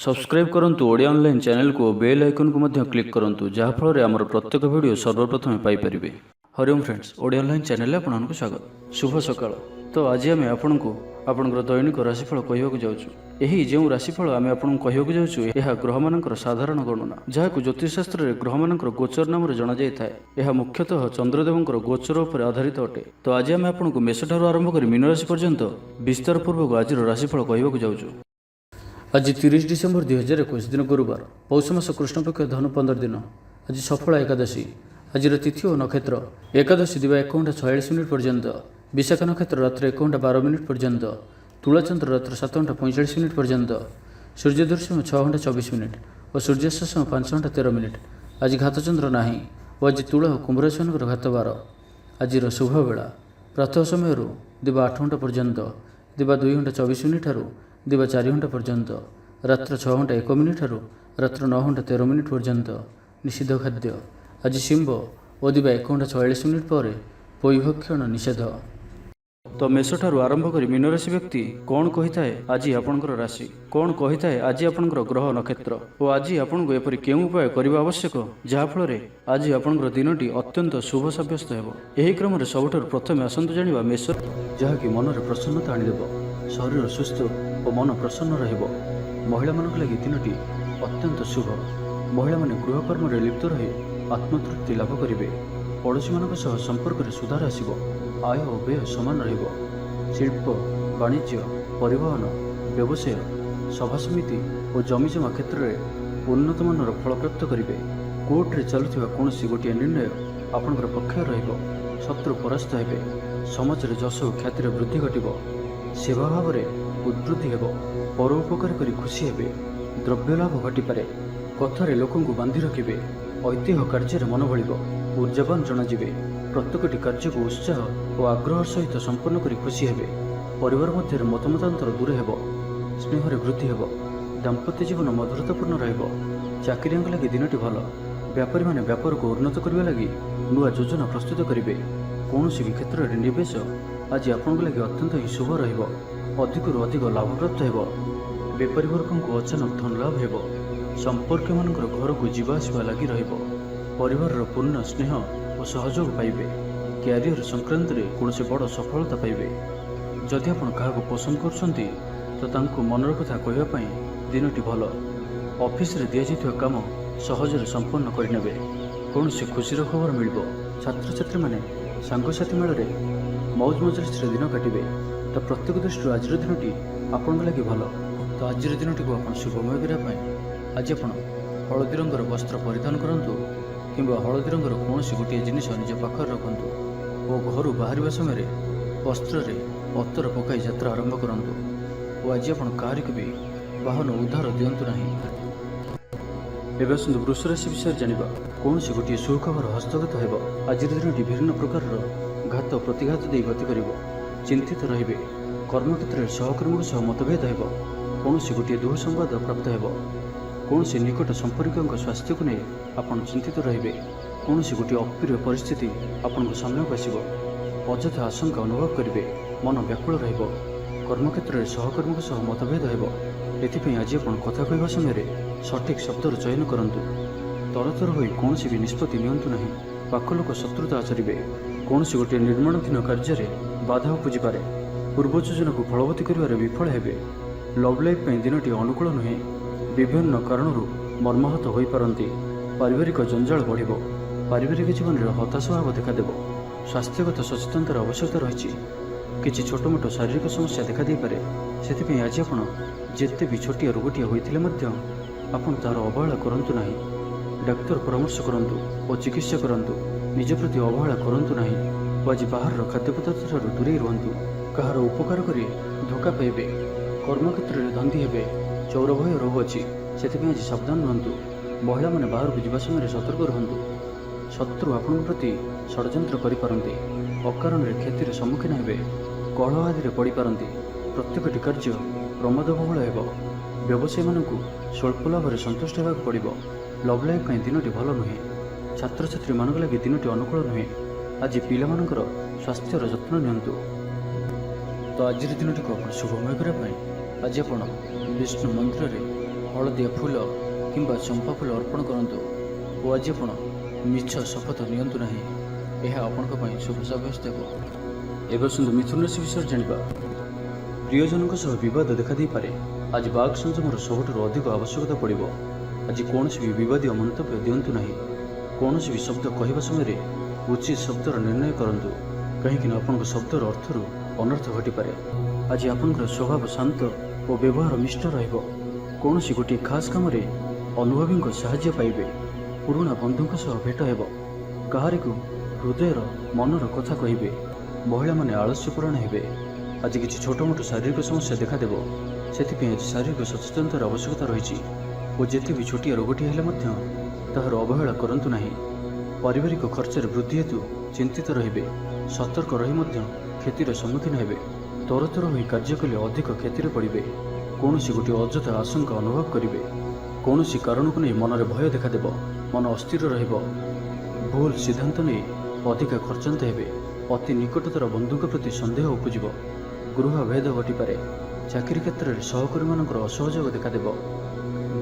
Subscribe करंतु Odia online channel को bell icon को मध्य क्लिक करंतु जहाँ फल आमर प्रत्येक वीडियो सर्वप्रथम Piper. Hariom friends, Odia online channel आपको स्वागत। शुभ सकाळ। तो आज आम आपको आपंकर दैनिक राशिफल कहवाक जाऊँ। जो राशिफल आम आपको कहवाक जाऊँ यह ग्रह मानकर साधारण गणना, जहाँ ज्योतिषशास्त्र में ग्रह मानकर गोचर नाम जना जाए। यह मुख्यतः चंद्रदेवंकर गोचर पर आधारित अटे। तो आज आम आपको मेष ठारू आरंभ कर मीन राशि पर्यंत विस्तार पूर्वक आज राशिफल कहवाक जाऊँ। आज 30 डिसेम्बर 2021 दिन गुरुवार, पौष मास कृष्णपक्ष धनु 15 दिन। आज सफल एकादशी। आज तिथि और नक्षत्र एकादशी दिवा 1 घंटा 46 मिनिट पर्यंत, विशाखा नक्षत्र रात्र 1 घंटा 12 मिनिट पर्यंत, तुलाचंद्र रात्र 7 घंटा 45 मिनिट पर्यंत, सूर्य दर्शन 6 घंटा 24 मिनिट और सूर्यास्त समय 5 घंटा 13 मिनिट। आज घातचंद्र नाही और आज तुला और कुंभ राशि घात बार। आज शुभ बेला प्रातः समय दिवा 8 घंटा पर्यंत, दिवा 2 घंटा 24 मिनिट दिवा 4 घंटा पर्यंत, रात्र 6 घंटा 1 मिनिट रात्र 9 घंटा 13 मिनिट पर्यंत। निषिद्ध खाद्य आज शिंब और दिवा 1 घंटा 46 मिनिट पर पोईभक्षण निषेध। तो मेष ठारू आरंभ कर मीन राशि व्यक्ति कौन कही थाए आज आपणकर राशि, कौन कही थाए आज आपणकर ग्रह नक्षत्र और आज आपको एपरि केउं उपाय करने आवश्यक जहाँफल आज आपणकर दिनटी अत्यंत शुभ सब्यस्त हो। यही क्रम में सबुठार प्रथम आसतु जाना मेष, जहाँकि मनरे प्रसन्नता आनीदेव, शरीर सुस्थ और मन प्रसन्न रहिबो। महिला मानक लगी दिनटी अत्यंत शुभ। महिला माने गृहकर्म लिप्त रही आत्मतृप्ति लाभ करेंगे। पड़ोशी मानक सह संपर्क में सुधार आसिबो। आय और व्यय समान रहिबो। शिल्प, वाणिज्य, परिवहन, व्यवसाय, सभा समिति और जमीजमा क्षेत्र में उन्नत मानर फल प्राप्त करेंगे। कोर्ट रे चलुथिबा कोनोसी गोटे निर्णय आपनकर पक्ष रहिबो। शत्रु परास्त हेबे। समाज रे जश और ख्यातिर वृद्धि घटिबो। सेवा भाव में उद्वृद्धि हेबो। परोपकार करी खुशी हेबे। द्रव्य लाभ घटिपारे। कथारे लोकंकु बांधि रखिबे। ऐतिह्य कार्य मन भळिबो। ऊर्जावान जनाजिबे। प्रत्येकटी कार्य को उत्साह और आग्रह सहित संपन्न करी खुशी हेबे। परिवार मध्य मतमतांतर दूर हेबो। स्नेह वृद्धि हेबो। दाम्पत्य जीवन मधुरतापूर्ण रहिबो। चाकरियांक लगी दिनटी भल। व्यापारी माने व्यापार को उन्नत करने लगी नुआ योजना प्रस्तुत करेंगे। कौन भी क्षेत्र में निवेश आज आपन लगे अत्यंत ही शुभ रहिबो। अधिकरू अधिक लाभ प्राप्त हेबो। बेपारी वर्ग को अचानक धन लाभ हेबो। संपर्क मानकर घर को जीवा आसिबा लगी रहिबो। परिवार पूर्ण स्नेह और सहयोग पाइबे। क्यारियर संक्रांत में कौन बड़ सफलता पाइबे। जदि आप क्या पसंद करछंती तो तांको मनर कथा कहवाई दिनटी भल। ऑफिस रे दिया जाइथिबा काम सहजरे संपन्न करनेबे। कौन खुशीर खबर मिलिबो। छात्र छात्री माने सांगसाथी मेल मौज मजलिस दिन काटिबे। तो प्रत्येक दृष्टि आज दिनटी आपण लगे भल। तो आज दिनटी को आप शुभमय करने आज आप हलदी रंगर वस्त्र परिधान करंतु किंबा हलदी रंगर कौन गोटे जिनिस निज पाखर रखंतु और घर बाहर समय वस्त्र अतर पकाई यात्रा आरंभ करंतु। और आज आप कारिक भी वाहन उद्धार दिंतु नहीं। एवं आसतु वृष राशि विषय जाना। कौन गोटे सुखबर हस्तगत हो। आज दिनटी विभिन्न प्रकार घात प्रतिघात दे गति कर। चिंतित रहिबे। कर्मक्षेत्र में सहकर्मी सह मतभेद हो। कौन गोटे दुह संवाद प्राप्त हो। कौन निकट संपर्क स्वास्थ्य को नहीं आपन चिंतित रहिबे। कौन गोटे अप्रिय परिस्थिति आपन सामने आसब। अଯଥା आशंका अनुभव करेंगे। मन व्याकुल रहिबो। कर्मक्षेत्र में सहकर्मी सह मतभेद हो। एथिपाई आज आप कथा कहवा समय सठिक शब्दर चयन करंतु। तरतर होई कौन भी निष्पत्ति नियंतु नहीं। पाख लोक शत्रुता आचरिबे। कौन गोटे निर्माणाधीन कार्य बाधा उपजी पारे। पूर्व योजना को फलवती कर विफल हेबे। लव लाइफ दिनटी अनुकूल नुहे। विभिन्न कारणरू मर्माहत हो पारती। पारिवारिक जंजाल बढ़िबो। पारिवारिक जीवन में हताश भाव देखादेव। स्वास्थ्यगत सचेतनतार आवश्यकता रही। किसी छोट मोट शारीरिक समस्या देखा दे पारे। से आज आप जिते भी छोटिया रोगटिया होते आपन तार अवहेला करंतु नहीं। डाक्तर परामर्श करंतु और चिकित्सा करंतु। निज प्रति अवहेला करंतु नहीं। आज बाहर खाद्य पदार्थ ठारू दूरे रुहंतु। कहार उपकार करी धोखा पाइबे। कर्मक्षेत्र में धंदी हेबे। चौर भय रोग अच्छी से आज सावधान रुहंतु। महिला माने बाहर को जीवा समय सतर्क रुहंतु। शत्रु आपण प्रति षड्यंत्र करिपारंती। अकारण क्षतिर सम्मुखीन हेबे। कलह आदि पड़ी पारंती। प्रत्येकटी कार्य प्रमादबहुल हेबो। व्यवसायी मानकु स्वल्प लाभ संतुष्ट होगा पड़ो। लव लाइफ दिनटी भल नुहे। छात्र छात्री मानक लगे दिनटी अनुकूल नुहे। आज पिलामानकर स्वास्थ्यर जत्न नियंतु। तो आज दिनटी को शुभमय करने आज आप विष्णु मंत्र ହଳଦିଆ ଫୁଲ କିମ୍ବା ଚମ୍ପା ଫୁଲ ଅର୍ପଣ କରନ୍ତୁ ଓ ଆଜି ଆପଣ ମିଛ ଶପଥ ନିଅନ୍ତୁ ନାହିଁ, ଏହା ଆପଣଙ୍କ ପାଇଁ ଶୁଭ ସାବ୍ୟସ୍ତ ହେବ। ଏବେ ଆସନ୍ତୁ ମିଥୁନ ରାଶି ବିଷୟରେ ଜାଣିବା। ପ୍ରିୟଜନଙ୍କ ସହ ବିବାଦ ଦେଖାଦେଇପାରେ। ଆଜି ବାକ୍ ସଂଯମର ସବୁଠାରୁ ଅଧିକ ଆବଶ୍ୟକତା ପଡ଼ିବ। ଆଜି କୌଣସି ବି ବିବାଦୀୟ ମନ୍ତବ୍ୟ ଦିଅନ୍ତୁ ନାହିଁ। କୌଣସି ବି ଶବ୍ଦ କହିବା ସମୟରେ ଉଚିତ ଶବ୍ଦର ନିର୍ଣ୍ଣୟ କରନ୍ତୁ, କାହିଁକିନା ଆପଣଙ୍କ ଶବ୍ଦର ଅର୍ଥରୁ ଅନର୍ଥ ଘଟିପାରେ। ଆଜି ଆପଣଙ୍କର ସ୍ୱଭାବ ଶାନ୍ତ ଓ ବ୍ୟବହାର ମିଷ୍ଟ ରହିବ। କୌଣସି ଗୋଟିଏ ଖାସ୍ କାମରେ ଅନୁଭବୀଙ୍କ ସାହାଯ୍ୟ ପାଇବେ। ପୁରୁଣା ବନ୍ଧୁଙ୍କ ସହ ଭେଟ ହେବ। କାହାରିକୁ ହୃଦୟର ମନର କଥା କହିବେ। ମହିଳାମାନେ ଆଳସ୍ୟପରାୟଣ ହେବେ। ଆଜି କିଛି ଛୋଟ ମୋଟ ଶାରୀରିକ ସମସ୍ୟା ଦେଖାଦେବ। ସେଥିପାଇଁ ଆଜି ଶାରୀରିକ ସଚେତନତାର ଆବଶ୍ୟକତା ରହିଛି ଓ ଯେତେ ବି ଛୋଟିଆ ରୋଗଟି ହେଲେ ମଧ୍ୟ ତାହାର ଅବହେଳା କରନ୍ତୁ ନାହିଁ। ପାରିବାରିକ ଖର୍ଚ୍ଚରେ ବୃଦ୍ଧି ହେତୁ ଚିନ୍ତିତ ରହିବେ। ସତର୍କ ରହି ମଧ୍ୟ କ୍ଷତିର ସମ୍ମୁଖୀନ ହେବେ। ତରତର ହୋଇ କାର୍ଯ୍ୟ କଲେ ଅଧିକ କ୍ଷତିରେ ପଡ଼ିବେ। କୌଣସି ଗୋଟିଏ ଅଯଥା ଆଶଙ୍କା ଅନୁଭବ କରିବେ। କୌଣସି କାରଣକୁ ନେଇ ମନରେ ଭୟ ଦେଖାଦେବ। ମନ ଅସ୍ଥିର ରହିବ। ଭୁଲ ସିଦ୍ଧାନ୍ତ ନେଇ ଅଧିକା ଖର୍ଚ୍ଚାନ୍ତ ହେବେ। ଅତି ନିକଟତର ବନ୍ଧୁଙ୍କ ପ୍ରତି ସନ୍ଦେହ ଉପୁଜିବ। ଗୃହ ଭେଦ ଘଟିପାରେ। ଚାକିରି କ୍ଷେତ୍ରରେ ସହକର୍ମୀମାନଙ୍କର ଅସହଯୋଗ ଦେଖାଦେବ।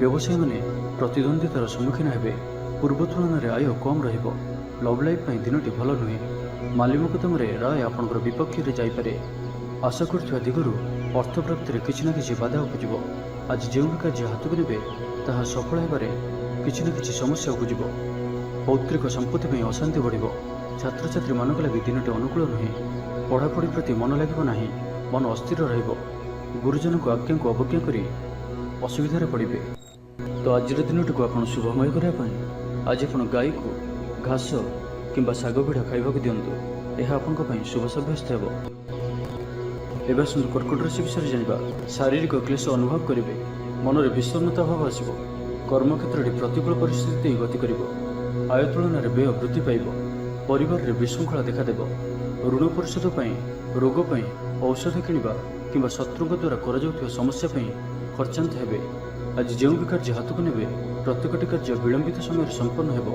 ବ୍ୟବସାୟୀମାନେ ପ୍ରତିଦ୍ୱନ୍ଦ୍ୱିତାର ସମ୍ମୁଖୀନ ହେବେ। ପୂର୍ବ ତୁଳନାରେ ଆୟ କମ୍ ରହିବ। ଲଭ୍ ଲାଇଫ୍ ପାଇଁ ଦିନଟି ଭଲ ନୁହେଁ। ମାଲି ମକଦ୍ଦମାରେ ରାୟ ଆପଣଙ୍କର ବିପକ୍ଷରେ ଯାଇପାରେ। ଆଶା କରୁଥିବା ଦିଗରୁ ଅର୍ଥ ପ୍ରାପ୍ତିରେ କିଛି ନା କିଛି ବାଧା ଉପୁଜିବ। ଆଜି ଯେଉଁ ବି କାର୍ଯ୍ୟ ହାତକୁ ନେବେ ତାହା ସଫଳ ହେବାରେ କିଛି ନା କିଛି ସମସ୍ୟା ଉପୁଜିବ। ପୌତ୍ରିକ ସମ୍ପତ୍ତି ପାଇଁ ଅଶାନ୍ତି ବଢ଼ିବ। ଛାତ୍ରଛାତ୍ରୀମାନଙ୍କ ଲାଗି ଦିନଟି ଅନୁକୂଳ ନୁହେଁ। ପଢ଼ାପଢ଼ି ପ୍ରତି ମନ ଲାଗିବ ନାହିଁ। ମନ ଅସ୍ଥିର ରହିବ। ଗୁରୁଜନଙ୍କ ଆଜ୍ଞାକୁ ଅବଜ୍ଞା କରି ଅସୁବିଧାରେ ପଡ଼ିବେ। ତ ଆଜିର ଦିନଟିକୁ ଆପଣ ଶୁଭମୟ କରିବା ପାଇଁ ଆଜି ଆପଣ ଗାଈକୁ ଘାସ କିମ୍ବା ଶାଗ ପିଠା ଖାଇବାକୁ ଦିଅନ୍ତୁ। ଏହା ଆପଣଙ୍କ ପାଇଁ ଶୁଭ ସାବ୍ୟସ୍ତ ହେବ। ଏବେ ଆସନ୍ତୁ କର୍କଟ ରାଶି ବିଷୟରେ ଜାଣିବା। ଶାରୀରିକ କ୍ଲେଶ ଅନୁଭବ କରିବେ। ମନରେ ବିଷଣ୍ଣତା ଭାବ ଆସିବ। କର୍ମକ୍ଷେତ୍ରଟି ପ୍ରତିକୂଳ ପରିସ୍ଥିତି ଦେଇ ଗତି କରିବ। ଆୟ ତୁଳନାରେ ବ୍ୟୟ ବୃଦ୍ଧି ପାଇବ। ପରିବାରରେ ବିଶୃଙ୍ଖଳା ଦେଖାଦେବ। ଋଣ ପରିଶୋଧ ପାଇଁ, ରୋଗ ପାଇଁ ଔଷଧ କିଣିବା କିମ୍ବା ଶତ୍ରୁଙ୍କ ଦ୍ୱାରା କରାଯାଉଥିବା ସମସ୍ୟା ପାଇଁ ଖର୍ଚ୍ଚାନ୍ତ ହେବେ। ଆଜି ଯେଉଁ ବି କାର୍ଯ୍ୟ ହାତକୁ ନେବେ ପ୍ରତ୍ୟେକଟି କାର୍ଯ୍ୟ ବିଳମ୍ବିତ ସମୟରେ ସମ୍ପନ୍ନ ହେବ।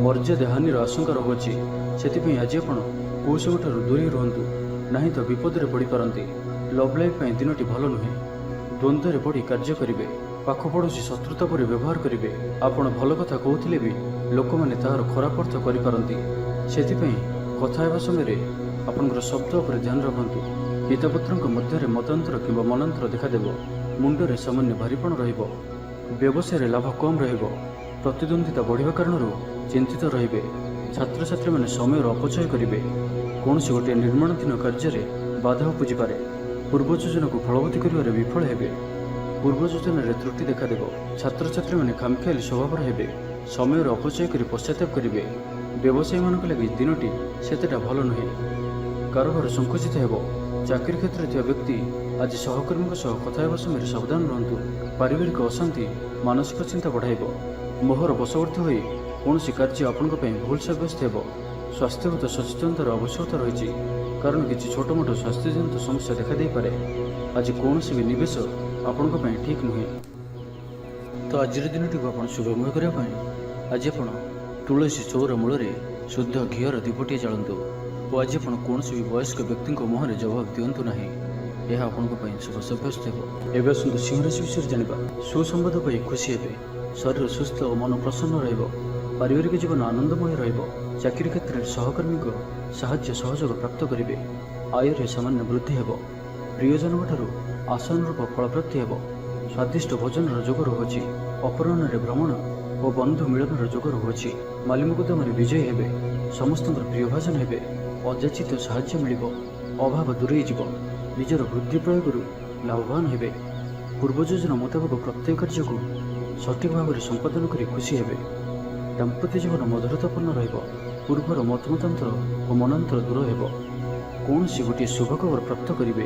ମର୍ଯ୍ୟାଦା ହାନିର ଆଶଙ୍କା ରହୁଅଛି। ସେଥିପାଇଁ ଆଜି ଆପଣ କୌଶଳଠାରୁ ଦୂରେଇ ରୁହନ୍ତୁ, ନାହିଁ ତ ବିପଦରେ ପଡ଼ିପାରନ୍ତି। ଲଭ୍ ଲାଇଫ୍ ପାଇଁ ଦିନଟି ଭଲ ନୁହେଁ। ଦ୍ୱନ୍ଦ୍ୱରେ ପଡ଼ି କାର୍ଯ୍ୟ କରିବେ। ପାଖ ପଡ଼ୋଶୀ ଶତ୍ରୁତା ପରି ବ୍ୟବହାର କରିବେ। ଆପଣ ଭଲ କଥା କହୁଥିଲେ ବି ଲୋକମାନେ ତାହାର ଖରାପ ଅର୍ଥ କରିପାରନ୍ତି। ସେଥିପାଇଁ କଥା ହେବା ସମୟରେ ଆପଣଙ୍କର ଶବ୍ଦ ଉପରେ ଧ୍ୟାନ ରଖନ୍ତୁ। ପିତାପୁତ୍ରଙ୍କ ମଧ୍ୟରେ ମତାନ୍ତର କିମ୍ବା ମନାନ୍ତର ଦେଖାଦେବ। ମୁଣ୍ଡରେ ସାମାନ୍ୟ ଭାରିପଣ ରହିବ। ବ୍ୟବସାୟରେ ଲାଭ କମ୍ ରହିବ। ପ୍ରତିଦ୍ୱନ୍ଦ୍ୱିତା ବଢ଼ିବା କାରଣରୁ ଚିନ୍ତିତ ରହିବେ। ଛାତ୍ରଛାତ୍ରୀମାନେ ସମୟର ଅପଚୟ କରିବେ। କୌଣସି ଗୋଟିଏ ନିର୍ମାଣାଧୀନ କାର୍ଯ୍ୟରେ ବାଧା ଉପୁଜିପାରେ। ପୂର୍ବ ଯୋଜନାକୁ ଫଳବତୀ କରିବାରେ ବିଫଳ ହେବେ। ପୂର୍ବ ଯୋଜନାରେ ତ୍ରୁଟି ଦେଖାଦେବ। ଛାତ୍ରଛାତ୍ରୀମାନେ ଖାମଖିଆଲି ସ୍ୱଭାବର ହେବେ। ସମୟର ଅପଚୟ କରି ପଶ୍ଚାତାପ କରିବେ। ବ୍ୟବସାୟୀମାନଙ୍କ ଲାଗି ଦିନଟି ସେତେଟା ଭଲ ନୁହେଁ। କାରବାର ସଂକୁଚିତ ହେବ। ଚାକିରି କ୍ଷେତ୍ରରେ ଥିବା ବ୍ୟକ୍ତି ଆଜି ସହକର୍ମୀଙ୍କ ସହ କଥା ହେବା ସମୟରେ ସାବଧାନ ରୁହନ୍ତୁ। ପାରିବାରିକ ଅଶାନ୍ତି ମାନସିକ ଚିନ୍ତା ବଢ଼ାଇବ। ମୋହର ବଶବର୍ତ୍ତୀ ହୋଇ କୌଣସି କାର୍ଯ୍ୟ ଆପଣଙ୍କ ପାଇଁ ଭୁଲ ସାବ୍ୟସ୍ତ ହେବ। ସ୍ୱାସ୍ଥ୍ୟଗତ ସଚେତନତାର ଆବଶ୍ୟକତା ରହିଛି, କାରଣ କିଛି ଛୋଟ ମୋଟ ସ୍ୱାସ୍ଥ୍ୟଜନିତ ସମସ୍ୟା ଦେଖାଦେଇପାରେ। ଆଜି କୌଣସି ବି ନିବେଶ ଆପଣଙ୍କ ପାଇଁ ଠିକ୍ ନୁହେଁ। ତ ଆଜିର ଦିନଟିକୁ ଆପଣ ଶୁଭମୟ କରିବା ପାଇଁ ଆଜି ଆପଣ ତୁଳସୀ ଚଉର ମୂଳରେ ଶୁଦ୍ଧ ଘିଅର ଦୀପଟିଏ ଜାଳନ୍ତୁ ଓ ଆଜି ଆପଣ କୌଣସି ବି ବୟସ୍କ ବ୍ୟକ୍ତିଙ୍କ ମୁହଁରେ ଜବାବ ଦିଅନ୍ତୁ ନାହିଁ। ଏହା ଆପଣଙ୍କ ପାଇଁ ଶୁଭ ସାବ୍ୟସ୍ତ ହେବ। ଏବେ ଆସନ୍ତୁ ସିଂହ ରାଶି ବିଷୟରେ ଜାଣିବା। ସୁସମ୍ବାଦ ପାଇ ଖୁସି ହେବେ। ଶରୀର ସୁସ୍ଥ ଓ ମନ ପ୍ରସନ୍ନ ରହିବ। ପାରିବାରିକ ଜୀବନ ଆନନ୍ଦମୟ ରହିବ। ଚାକିରି କ୍ଷେତ୍ରରେ ସହକର୍ମୀଙ୍କ ସାହାଯ୍ୟ ସହଯୋଗ ପ୍ରାପ୍ତ କରିବେ। ଆୟରେ ସାମାନ୍ୟ ବୃଦ୍ଧି ହେବ। ପ୍ରିୟଜନଙ୍କଠାରୁ ଆଶାନୁରୂପ ଫଳପ୍ରାପ୍ତି ହେବ। ସ୍ୱାଦିଷ୍ଟ ଭୋଜନର ଯୋଗ ରହୁଅଛି। ଅପରାହ୍ନରେ ଭ୍ରମଣ ଓ ବନ୍ଧୁ ମିଳନର ଯୋଗ ରହୁଅଛି। ମାଲି ମକଦ୍ଦମାରେ ବିଜୟୀ ହେବେ। ସମସ୍ତଙ୍କର ପ୍ରିୟଭାଜନ ହେବେ। ଅଯାଚିତ ସାହାଯ୍ୟ ମିଳିବ। ଅଭାବ ଦୂରେଇ ଯିବ। ନିଜର ବୁଦ୍ଧି ପ୍ରୟୋଗରୁ ଲାଭବାନ ହେବେ। ପୂର୍ବ ଯୋଜନା ମୁତାବକ ପ୍ରତ୍ୟେକ କାର୍ଯ୍ୟକୁ ସଠିକ୍ ଭାବରେ ସମ୍ପାଦନ କରି ଖୁସି ହେବେ। ଦାମ୍ପତ୍ୟ ଜୀବନ ମଧୁରତାପୂର୍ଣ୍ଣ ରହିବ। ପୂର୍ବର ମତମତାନ୍ତର ଓ ମନାନ୍ତର ଦୂର ହେବ। କୌଣସି ଗୋଟିଏ ଶୁଭ ଖବର ପ୍ରାପ୍ତ କରିବେ।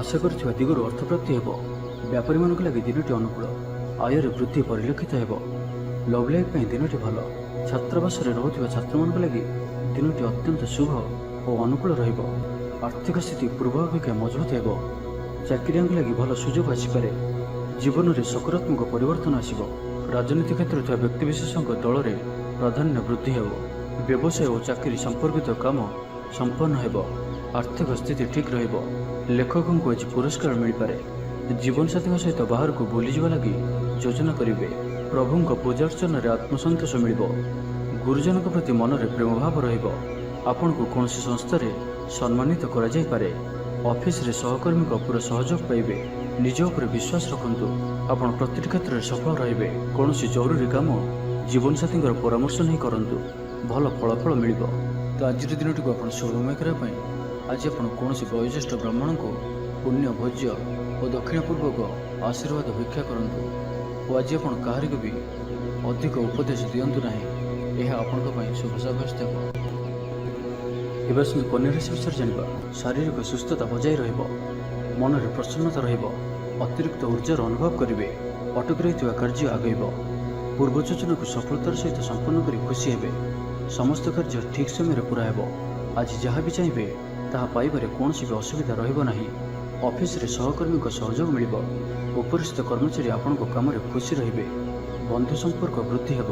ଆଶା କରିଥିବା ଦିଗରୁ ଅର୍ଥପ୍ରାପ୍ତି ହେବ। ବ୍ୟାପାରୀମାନଙ୍କ ଲାଗି ଦିନଟି ଅନୁକୂଳ। ଆୟରେ ବୃଦ୍ଧି ପରିଲକ୍ଷିତ ହେବ। ଲଭ୍ ଲାଇଫ୍ ପାଇଁ ଦିନଟି ଭଲ। ଛାତ୍ରାବାସରେ ରହୁଥିବା ଛାତ୍ରମାନଙ୍କ ଲାଗି ଦିନଟି ଅତ୍ୟନ୍ତ ଶୁଭ ଓ ଅନୁକୂଳ ରହିବ। ଆର୍ଥିକ ସ୍ଥିତି ପୂର୍ବ ଅପେକ୍ଷା ମଜବୁତ ହେବ। ଚାକିରିଆଙ୍କ ଲାଗି ଭଲ ସୁଯୋଗ ଆସିପାରେ। ଜୀବନରେ ସକାରାତ୍ମକ ପରିବର୍ତ୍ତନ ଆସିବ। ରାଜନୀତି କ୍ଷେତ୍ରରେ ଥିବା ବ୍ୟକ୍ତିବିଶେଷଙ୍କ ଦଳରେ ପ୍ରାଧାନ୍ୟ ବୃଦ୍ଧି ହେବ। ବ୍ୟବସାୟ ଓ ଚାକିରି ସମ୍ପର୍କିତ କାମ ସମ୍ପନ୍ନ ହେବ। ଆର୍ଥିକ ସ୍ଥିତି ଠିକ୍ ରହିବ। ଲେଖକଙ୍କୁ ଆଜି ପୁରସ୍କାର ମିଳିପାରେ। ଜୀବନସାଥୀଙ୍କ ସହିତ ବାହାରକୁ ବୁଲିଯିବା ଲାଗି ଯୋଜନା କରିବେ। ପ୍ରଭୁଙ୍କ ପୂଜାର୍ଚ୍ଚନାରେ ଆତ୍ମସନ୍ତୋଷ ମିଳିବ। ଗୁରୁଜନଙ୍କ ପ୍ରତି ମନରେ ପ୍ରେମ ଭାବ ରହିବ। ଆପଣଙ୍କୁ କୌଣସି ସଂସ୍ଥାରେ ସମ୍ମାନିତ କରାଯାଇପାରେ। ଅଫିସରେ ସହକର୍ମୀଙ୍କ ପୁରା ସହଯୋଗ ପାଇବେ। ନିଜ ଉପରେ ବିଶ୍ୱାସ ରଖନ୍ତୁ। ଆପଣ ପ୍ରତିଟି କ୍ଷେତ୍ରରେ ସଫଳ ରହିବେ। କୌଣସି ଜରୁରୀ କାମ ଜୀବନସାଥୀଙ୍କର ପରାମର୍ଶ ନେଇ କରନ୍ତୁ। ଭଲ ଫଳାଫଳ ମିଳିବ। ତ ଆଜିର ଦିନଟିକୁ ଆପଣ ଶୁଭମୟ କରିବା ପାଇଁ ଆଜି ଆପଣ କୌଣସି ବୟୋଜ୍ୟେଷ୍ଠ ବ୍ରାହ୍ମଣଙ୍କୁ ପୁଣ୍ୟ ଭୋଜ୍ୟ ଓ ଦକ୍ଷିଣପୂର୍ବକ ଆଶୀର୍ବାଦ ଭିକ୍ଷା କରନ୍ତୁ। ଓ ଆଜି ଆପଣ କାହାରିକୁ ବି ଅଧିକ ଉପଦେଶ ଦିଅନ୍ତୁ ନାହିଁ। ଏହା ଆପଣଙ୍କ ପାଇଁ ଶୁଭ ସାବ୍ୟସ୍ତ ହେବ। ଏବେ ଆସନ୍ତୁ କନ୍ୟା ରାଶି ବିଷୟରେ ଜାଣିବା। ଶାରୀରିକ ସୁସ୍ଥତା ବଜାୟ ରହିବ। ମନରେ ପ୍ରସନ୍ନତା ରହିବ। ଅତିରିକ୍ତ ଉର୍ଜାର ଅନୁଭବ କରିବେ। ଅଟକି ରହିଥିବା କାର୍ଯ୍ୟ ଆଗେଇବ। ପୂର୍ବ ଯୋଜନାକୁ ସଫଳତାର ସହିତ ସମ୍ପନ୍ନ କରି ଖୁସି ହେବେ। ସମସ୍ତ କାର୍ଯ୍ୟ ଠିକ୍ ସମୟରେ ପୁରା ହେବ। ଆଜି ଯାହା ବି ଚାହିଁବେ ତାହା ପାଇବାରେ କୌଣସି ବି ଅସୁବିଧା ରହିବ ନାହିଁ। ଅଫିସରେ ସହକର୍ମୀଙ୍କ ସହଯୋଗ ମିଳିବ। ଉପରିସ୍ଥ କର୍ମଚାରୀ ଆପଣଙ୍କ କାମରେ ଖୁସି ରହିବେ। ବନ୍ଧୁ ସମ୍ପର୍କ ବୃଦ୍ଧି ହେବ।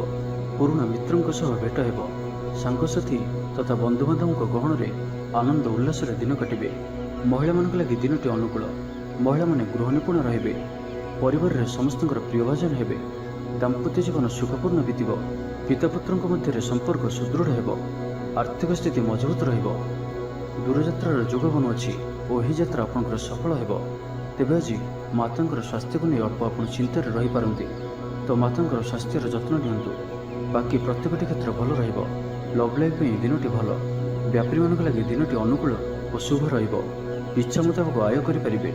ପୁରୁଣା ମିତ୍ରଙ୍କ ସହ ଭେଟ ହେବ। ସାଙ୍ଗସାଥୀ ତଥା ବନ୍ଧୁବାନ୍ଧବଙ୍କ ଗହଣରେ ଆନନ୍ଦ ଉଲ୍ଲାସରେ ଦିନ କାଟିବେ। ମହିଳାମାନଙ୍କ ଲାଗି ଦିନଟି ଅନୁକୂଳ। ମହିଳାମାନେ ଗୃହ ନିପୁଣ ରହିବେ। ପରିବାରରେ ସମସ୍ତଙ୍କର ପ୍ରିୟଭାଜନ ହେବେ। ଦାମ୍ପତ୍ୟ ଜୀବନ ସୁଖପୂର୍ଣ୍ଣ ବିତିବ। ପିତାପୁତ୍ରଙ୍କ ମଧ୍ୟରେ ସମ୍ପର୍କ ସୁଦୃଢ଼ ହେବ। ଆର୍ଥିକ ସ୍ଥିତି ମଜବୁତ ରହିବ। ଦୂରଯାତ୍ରାର ଯୋଗ ବନୁଅଛି ଓ ଏହି ଯାତ୍ରା ଆପଣଙ୍କର ସଫଳ ହେବ। ତେବେ ଆଜି ମାତାଙ୍କର ସ୍ୱାସ୍ଥ୍ୟକୁ ନେଇ ଅଳ୍ପ ଆପଣ ଚିନ୍ତାରେ ରହିପାରନ୍ତି। ତ ମାତାଙ୍କର ସ୍ୱାସ୍ଥ୍ୟର ଯତ୍ନ ନିଅନ୍ତୁ। ବାକି ପ୍ରତ୍ୟେକଟି କ୍ଷେତ୍ର ଭଲ ରହିବ। ଲଭ୍ ଲାଇଫ୍ ପାଇଁ ଦିନଟି ଭଲ। ବ୍ୟାପାରୀମାନଙ୍କ ଲାଗି ଦିନଟି ଅନୁକୂଳ ଓ ଶୁଭ ରହିବ। ଇଚ୍ଛା ମୁତାବକ ଆୟ କରିପାରିବେ।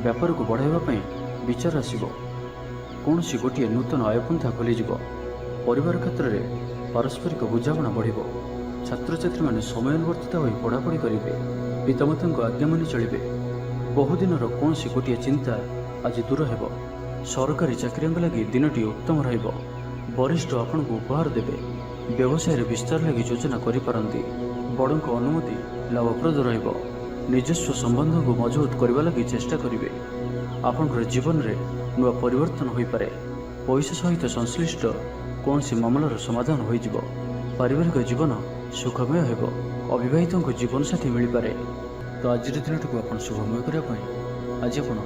ବ୍ୟାପାରକୁ ବଢ଼ାଇବା ପାଇଁ ବିଚାର ଆସିବ। କୌଣସି ଗୋଟିଏ ନୂତନ ଆୟପନ୍ଥା ଖୋଲିଯିବ। ପରିବାର କ୍ଷେତ୍ରରେ ପାରସ୍ପରିକ ବୁଝାମଣା ବଢ଼ିବ। ଛାତ୍ରଛାତ୍ରୀମାନେ ସମୟାନୁବର୍ତ୍ତିତ ହୋଇ ପଢ଼ାପଢ଼ି କରିବେ। ପିତାମାତାଙ୍କ ଆଜ୍ଞା ମାନି ଚଳିବେ। ବହୁଦିନର କୌଣସି ଗୋଟିଏ ଚିନ୍ତା ଆଜି ଦୂର ହେବ। ସରକାରୀ ଚାକିରିଆଙ୍କ ଲାଗି ଦିନଟି ଉତ୍ତମ ରହିବ। ବରିଷ୍ଠ ଆପଣଙ୍କୁ ଉପହାର ଦେବେ। ବ୍ୟବସାୟରେ ବିସ୍ତାର ଲାଗି ଯୋଜନା କରିପାରନ୍ତି। ବଡ଼ଙ୍କ ଅନୁମତି ଲାଭପ୍ରଦ ରହିବ। ନିଜସ୍ୱ ସମ୍ବନ୍ଧକୁ ମଜବୁତ କରିବା ଲାଗି ଚେଷ୍ଟା କରିବେ। ଆପଣଙ୍କର ଜୀବନରେ ନୂଆ ପରିବର୍ତ୍ତନ ହୋଇପାରେ। ପଇସା ସହିତ ସଂଶ୍ଳିଷ୍ଟ କୌଣସି ମାମଲାର ସମାଧାନ ହୋଇଯିବ। ପାରିବାରିକ ଜୀବନ ସୁଖମୟ ହେବ। ଅବିବାହିତଙ୍କୁ ଜୀବନସାଥୀ ମିଳିପାରେ। ତ ଆଜିର ଦିନଟିକୁ ଆପଣ ଶୁଭମୟ କରିବା ପାଇଁ ଆଜି ଆପଣ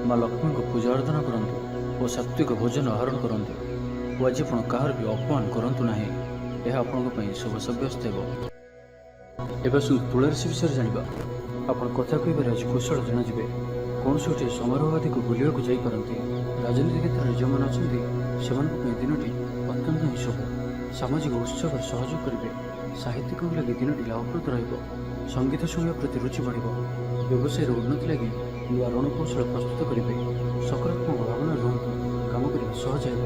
ମା ଲକ୍ଷ୍ମୀଙ୍କୁ ପୂଜା ଅର୍ଚ୍ଚନା କରନ୍ତୁ ଓ ସାତ୍ୱିକ ଭୋଜନ ଆହରଣ କରନ୍ତୁ। ଓ ଆଜି ଆପଣ କାହାର ବି ଅପମାନ କରନ୍ତୁ ନାହିଁ। ଏହା ଆପଣଙ୍କ ପାଇଁ ଶୁଭ ସାବ୍ୟସ୍ତ ହେବ। ଏବେ ଆସନ୍ତୁ ତୁଳା ରାଶି ବିଷୟରେ ଜାଣିବା। ଆପଣ କଥା କହିବାରେ ଆଜି କୁଶଳ ଜଣାଯିବେ। କୌଣସି ଗୋଟିଏ ସମାରୋହ ଆଦିକୁ ବୁଲିବାକୁ ଯାଇପାରନ୍ତି। ରାଜନୀତି କ୍ଷେତ୍ରରେ ଯେଉଁମାନେ ଅଛନ୍ତି ସେମାନଙ୍କ ପାଇଁ ଦିନଟି ଅତ୍ୟନ୍ତ ହିଁ ଶୁଭ। ସାମାଜିକ ଉତ୍ସବରେ ସହଯୋଗ କରିବେ। ସାହିତ୍ୟିକଙ୍କ ଲାଗି ଦିନଟି ଲାଭପ୍ରଦ ରହିବ। ସଙ୍ଗୀତ ଶୁଣିବା ପ୍ରତି ରୁଚି ବଢ଼ିବ। ବ୍ୟବସାୟର ଉନ୍ନତି ଲାଗି ନୂଆ ରଣକୌଶଳ ପ୍ରସ୍ତୁତ କରିବେ। ସକାରାତ୍ମକ ଭାବନା ରୁହନ୍ତୁ। କାମ କରିବା ସହଜ ହେବ।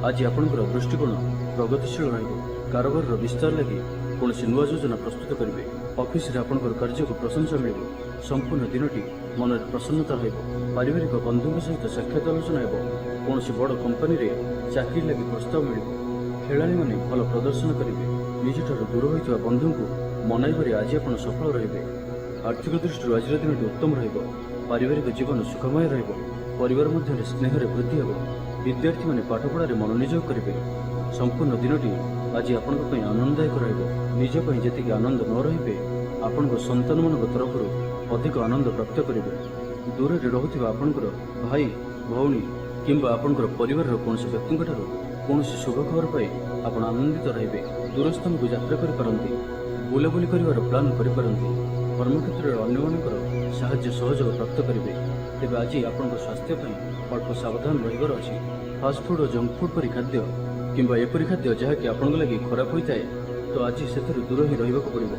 ଆଜି ଆପଣଙ୍କର ଦୃଷ୍ଟିକୋଣ ପ୍ରଗତିଶୀଳ ରହିବ। କାରବାରର ବିସ୍ତାର ଲାଗି କୌଣସି ନୂଆ ଯୋଜନା ପ୍ରସ୍ତୁତ କରିବେ। ଅଫିସରେ ଆପଣଙ୍କର କାର୍ଯ୍ୟକୁ ପ୍ରଶଂସା ମିଳିବ। ସମ୍ପୂର୍ଣ୍ଣ ଦିନଟି ମନରେ ପ୍ରସନ୍ନତା ରହିବ। ପାରିବାରିକ ବନ୍ଧୁଙ୍କ ସହିତ ସାକ୍ଷାତ ଆଲୋଚନା ହେବ। କୌଣସି ବଡ଼ କମ୍ପାନୀରେ ଚାକିରି ଲାଗି ପ୍ରସ୍ତାବ ମିଳିବ। ଖେଳାଳିମାନେ ଭଲ ପ୍ରଦର୍ଶନ କରିବେ। ନିଜଠାରୁ ଦୂର ହୋଇଥିବା ବନ୍ଧୁଙ୍କୁ ମନାଇବାରେ ଆଜି ଆପଣ ସଫଳ ରହିବେ। ଆର୍ଥିକ ଦୃଷ୍ଟିରୁ ଆଜିର ଦିନଟି ଉତ୍ତମ ରହିବ। ପାରିବାରିକ ଜୀବନ ସୁଖମୟ ରହିବ। ପରିବାର ମଧ୍ୟରେ ସ୍ନେହରେ ବୃଦ୍ଧି ହେବ। ବିଦ୍ୟାର୍ଥୀମାନେ ପାଠପଢ଼ାରେ ମନୋନିଯୋଗ କରିବେ। ସମ୍ପୂର୍ଣ୍ଣ ଦିନଟି ଆଜି ଆପଣଙ୍କ ପାଇଁ ଆନନ୍ଦଦାୟକ ରହିବ। ନିଜ ପାଇଁ ଯେତିକି ଆନନ୍ଦ ନ ରହିବେ ଆପଣଙ୍କ ସନ୍ତାନମାନଙ୍କ ତରଫରୁ ଅଧିକ ଆନନ୍ଦ ପ୍ରାପ୍ତ କରିବେ। ଦୂରରେ ରହୁଥିବା ଆପଣଙ୍କର ଭାଇ ଭଉଣୀ କିମ୍ବା ଆପଣଙ୍କର ପରିବାରର କୌଣସି ବ୍ୟକ୍ତିଙ୍କଠାରୁ କୌଣସି ଶୁଭ ଖବର ପାଇ ଆପଣ ଆନନ୍ଦିତ ରହିବେ। ଦୂରସ୍ଥାନକୁ ଯାତ୍ରା କରିପାରନ୍ତି। ବୁଲାବୁଲି କରିବାର ପ୍ଲାନ୍ କରିପାରନ୍ତି। କର୍ମକ୍ଷେତ୍ରରେ ଅନ୍ୟମାନଙ୍କର ସାହାଯ୍ୟ ସହଯୋଗ ପ୍ରାପ୍ତ କରିବେ। ତେବେ ଆଜି ଆପଣଙ୍କ ସ୍ୱାସ୍ଥ୍ୟ ପାଇଁ ଅଳ୍ପ ସାବଧାନ ରହିବାର ଅଛି। ଫାଷ୍ଟଫୁଡ୍ ଓ ଜଙ୍କ ଫୁଡ୍ ପରି ଖାଦ୍ୟ କିମ୍ବା ଏପରି ଖାଦ୍ୟ ଯାହାକି ଆପଣଙ୍କ ଲାଗି ଖରାପ ହୋଇଥାଏ ତ ଆଜି ସେଥିରୁ ଦୂର ହିଁ ରହିବାକୁ ପଡ଼ିବ।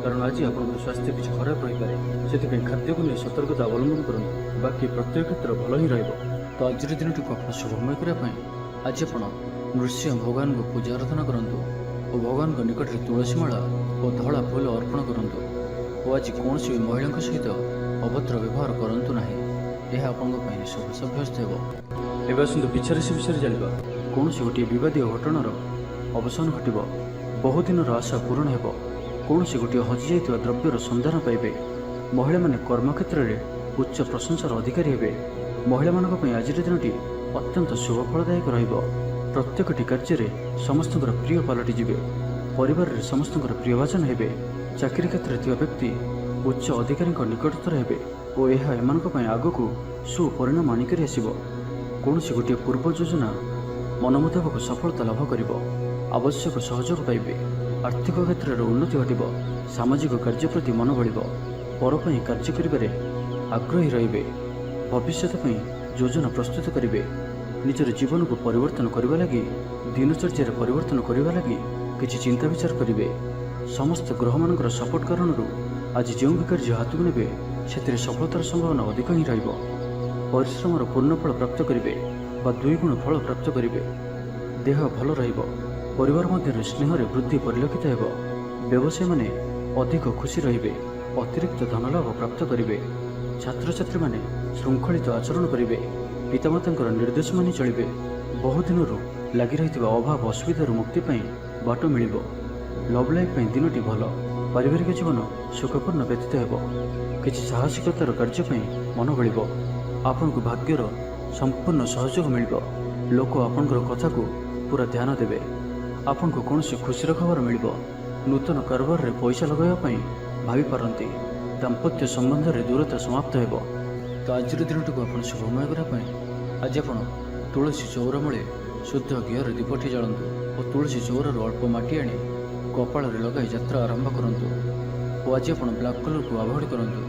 କାରଣ ଆଜି ଆପଣଙ୍କର ସ୍ୱାସ୍ଥ୍ୟ କିଛି ଖରାପ ରହିପାରେ। ସେଥିପାଇଁ ଖାଦ୍ୟକୁ ନେଇ ସତର୍କତା ଅବଲମ୍ବନ କରନ୍ତୁ। ବାକି ପ୍ରତ୍ୟେକ କ୍ଷେତ୍ର ଭଲ ହିଁ ରହିବ। ତ ଆଜିର ଦିନଟିକୁ ଆପଣ ଶୁଭମୟ କରିବା ପାଇଁ ଆଜି ଆପଣ ନୃସିଂହ ଭଗବାନଙ୍କୁ ପୂଜା ଆରାଧନା କରନ୍ତୁ ଓ ଭଗବାନଙ୍କ ନିକଟରେ ତୁଳସୀ ମାଳା ଓ ଧଳା ଫୁଲ ଅର୍ପଣ କରନ୍ତୁ। ଓ ଆଜି କୌଣସି ବି ମହିଳାଙ୍କ ସହିତ ଅଭଦ୍ର ବ୍ୟବହାର କରନ୍ତୁ ନାହିଁ। ଏହା ଆପଣଙ୍କ ପାଇଁ ଶୁଭ ସାବ୍ୟସ୍ତ ହେବ। ଏବେ ଆସନ୍ତୁ ବିଛା ରାଶି ବିଷୟରେ ଜାଣିବା। କୌଣସି ଗୋଟିଏ ବିବାଦୀୟ ଘଟଣାର ଅବସାନ ଘଟିବ। ବହୁଦିନର ଆଶା ପୂରଣ ହେବ। କୌଣସି ଗୋଟିଏ ହଜିଯାଇଥିବା ଦ୍ରବ୍ୟର ସନ୍ଧାନ ପାଇବେ। ମହିଳାମାନେ କର୍ମକ୍ଷେତ୍ରରେ ଉଚ୍ଚ ପ୍ରଶଂସାର ଅଧିକାରୀ ହେବେ। ମହିଳାମାନଙ୍କ ପାଇଁ ଆଜିର ଦିନଟି ଅତ୍ୟନ୍ତ ଶୁଭ ଫଳଦାୟକ ରହିବ। ପ୍ରତ୍ୟେକଟି କାର୍ଯ୍ୟରେ ସମସ୍ତଙ୍କର ପ୍ରିୟ ପାଲଟିଯିବେ। ପରିବାରରେ ସମସ୍ତଙ୍କର ପ୍ରିୟଭାଜନ ହେବେ। ଚାକିରି କ୍ଷେତ୍ରରେ ଥିବା ବ୍ୟକ୍ତି ଉଚ୍ଚ ଅଧିକାରୀଙ୍କ ନିକଟତର ହେବେ ଓ ଏହା ଏମାନଙ୍କ ପାଇଁ ଆଗକୁ ସୁପରିଣାମ ଆଣିକରି ଆସିବ। କୌଣସି ଗୋଟିଏ ପୂର୍ବ ଯୋଜନା ମନ ମୁତାବକ ସଫଳତା ଲାଭ କରିବ। ଆବଶ୍ୟକ ସହଯୋଗ ପାଇବେ। ଆର୍ଥିକ କ୍ଷେତ୍ରରେ ଉନ୍ନତି ଘଟିବ। ସାମାଜିକ କାର୍ଯ୍ୟ ପ୍ରତି ମନ ବଳିବ। ପର ପାଇଁ କାର୍ଯ୍ୟ କରିବାରେ ଆଗ୍ରହୀ ରହିବେ। ଭବିଷ୍ୟତ ପାଇଁ ଯୋଜନା ପ୍ରସ୍ତୁତ କରିବେ। ନିଜର ଜୀବନକୁ ପରିବର୍ତ୍ତନ କରିବା ଲାଗି, ଦିନଚର୍ଯ୍ୟାରେ ପରିବର୍ତ୍ତନ କରିବା ଲାଗି କିଛି ଚିନ୍ତା ବିଚାର କରିବେ। ସମସ୍ତ ଗ୍ରହମାନଙ୍କର ସପୋର୍ଟ କାରଣରୁ ଆଜି ଯେଉଁ ବି କାର୍ଯ୍ୟ ହାତକୁ ନେବେ ସେଥିରେ ସଫଳତାର ସମ୍ଭାବନା ଅଧିକ ହିଁ ରହିବ। ପରିଶ୍ରମର ପୂର୍ଣ୍ଣ ଫଳ ପ୍ରାପ୍ତ କରିବେ ବା 2 ଗୁଣ ଫଳ ପ୍ରାପ୍ତ କରିବେ। ଦେହ ଭଲ ରହିବ। ପରିବାର ମଧ୍ୟରେ ସ୍ନେହରେ ବୃଦ୍ଧି ପରିଲକ୍ଷିତ ହେବ। ବ୍ୟବସାୟୀମାନେ ଅଧିକ ଖୁସି ରହିବେ। ଅତିରିକ୍ତ ଧନଲାଭ ପ୍ରାପ୍ତ କରିବେ। ଛାତ୍ରଛାତ୍ରୀମାନେ ଶୃଙ୍ଖଳିତ ଆଚରଣ କରିବେ। ପିତାମାତାଙ୍କର ନିର୍ଦ୍ଦେଶ ମାନି ଚଳିବେ। ବହୁଦିନରୁ ଲାଗି ରହିଥିବା ଅଭାବ ଅସୁବିଧାରୁ ମୁକ୍ତି ପାଇଁ ବାଟ ମିଳିବ। ଲଭ୍ ଲାଇଫ୍ ପାଇଁ ଦିନଟି ଭଲ। ପାରିବାରିକ ଜୀବନ ସୁଖପୂର୍ଣ୍ଣ ବ୍ୟତୀତ ହେବ। କିଛି ସାହସିକତାର କାର୍ଯ୍ୟ ପାଇଁ ମନ ବଳିବ। ଆପଣଙ୍କୁ ଭାଗ୍ୟର ସମ୍ପୂର୍ଣ୍ଣ ସହଯୋଗ ମିଳିବ। ଲୋକ ଆପଣଙ୍କର କଥାକୁ ପୁରା ଧ୍ୟାନ ଦେବେ। ଆପଣଙ୍କୁ କୌଣସି ଖୁସିର ଖବର ମିଳିବ। ନୂତନ କାରବାରରେ ପଇସା ଲଗାଇବା ପାଇଁ ଭାବିପାରନ୍ତି। ଦାମ୍ପତ୍ୟ ସମ୍ବନ୍ଧରେ ଦୂରତା ସମାପ୍ତ ହେବ। ତ ଆଜିର ଦିନଟିକୁ ଆପଣ ଶୁଭମୟ କରିବା ପାଇଁ ଆଜି ଆପଣ ତୁଳସୀ ଚଉରା ମୂଳେ ଶୁଦ୍ଧ ଘିଅରେ ଦୀପଟି ଜାଳନ୍ତୁ ଓ ତୁଳସୀ ଚଉରାରୁ ଅଳ୍ପ ମାଟି ଆଣି କପାଳରେ ଲଗାଇ ଯାତ୍ରା ଆରମ୍ଭ କରନ୍ତୁ। ଓ ଆଜି ଆପଣ ବ୍ଲାକ୍ କଲର୍କୁ ଆଭଏଡ୍ କରନ୍ତୁ।